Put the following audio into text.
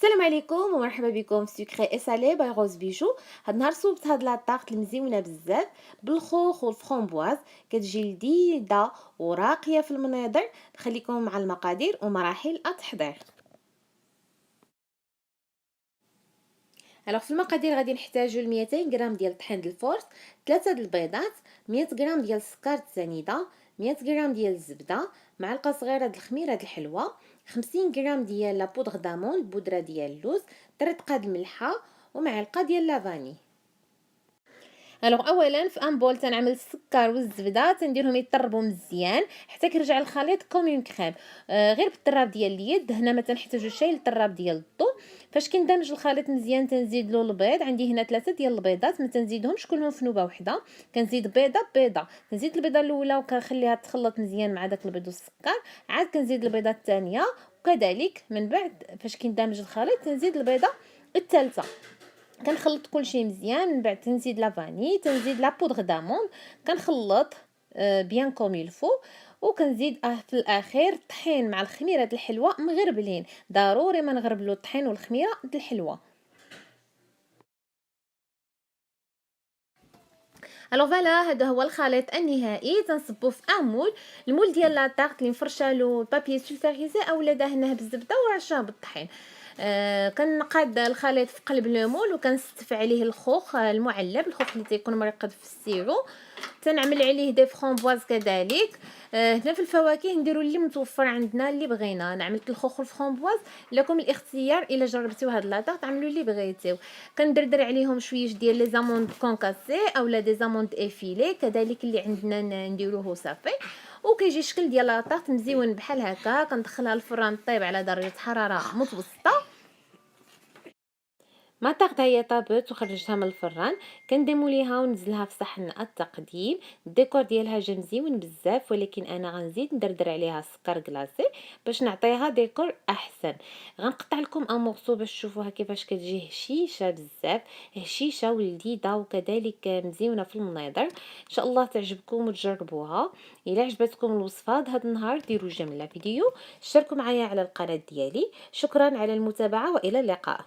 السلام عليكم ومرحبا بكم في سكري اي سالي باي روز بيجو. هاد النهار صوبت هاد لاطاغط المزيونه بزاف بالخوخ والفخومبواز. كتجي لذيذه وراقيه في المناظر. نخليكم مع المقادير ومراحل التحضير. في المقادير غادي نحتاجو 200 غرام ديال الطحين د الفورس، 3 د البيضات، 100 غرام ديال السكر السنيده، 100 غرام ديال الزبده، معلقه صغيره د الخميره د الحلوه، 50 غرام ديال لا بودغ دامون بودره ديال اللوز، 3 قاد الملحه ومعلقه ديال لافاني. اولا في ان بول تنعمل السكر والزبده تنديرهم يطربوا مزيان حتى كيرجع الخليط كوم اون كريم. غير بالطراب ديال اليد، هنا ما تنحتاجوش شي للطراب ديال الضو. فاش كندمج الخليط مزيان تنزيد له البيض. عندي هنا 3 ديال البيضات، ما تنزيدهمش كلهم في نوبه واحده، كنزيد بيضه بيضه. كنزيد البيضه الاولى وكنخليها تخلط مزيان مع داك البيض والسكر، عاد كنزيد البيضه الثانيه، وكذلك من بعد فاش كندمج الخليط تنزيد البيضه الثالثه. كنخلط كلشي مزيان، من بعد تنزيد لا فاني، تنزيد لا بودغ دامون، كنخلط بيان كوم يلفو، وكنزيد في الاخير الطحين مع الخميره د الحلوه مغربلين. ضروري ما نغربلو الطحين والخميره د الحلوه. فوالا هذا هو الخليط النهائي. تنصبو في ان مول، المول ديال لاطاغط اللي مفرشه له بابي سولفاريزي اولا دهنه بالزبده ورشاه بالطحين. كنقاد الخليط في قلب المول وكنستف عليه الخوخ المعلب، الخوخ اللي تيكون مرقد في السيرو. تنعمل عليه دي فرومبواز كذلك. هنا في الفواكه نديرو اللي متوفر عندنا اللي بغينا. انا عملت الخوخ والفرومبواز، لكم الاختيار الا جربتيو هاد لاطاغ تعملوا اللي بغيتيو. كندردر عليهم شويه ديال لي زاموند كونكاسي اولا دي زاموند افيلي كذلك اللي عندنا نديروه صافي. وكيجي شكل ديال لاطاغ مزيون بحال هكا. كندخلها الفران طيب على درجه حراره متوسطه. ما طاقتها هي طابت وخرجتها من الفران، كنديموليها ونزلها في صحن التقديم. الديكور ديالها جا مزيون بزاف، ولكن انا غنزيد ندردر عليها السكر كلاصي باش نعطيها ديكور احسن. غنقطع لكم ان مورسو باش تشوفوها كيفاش كتجي هشيشه بزاف، هشيشه ولذيذه وكذلك مزيونه في المناظر. ان شاء الله تعجبكم وتجربوها. الا عجبتكم الوصفه هذا النهار ديروا جيم للفيديو، اشتركوا معايا على القناه ديالي. شكرا على المتابعه والى اللقاء.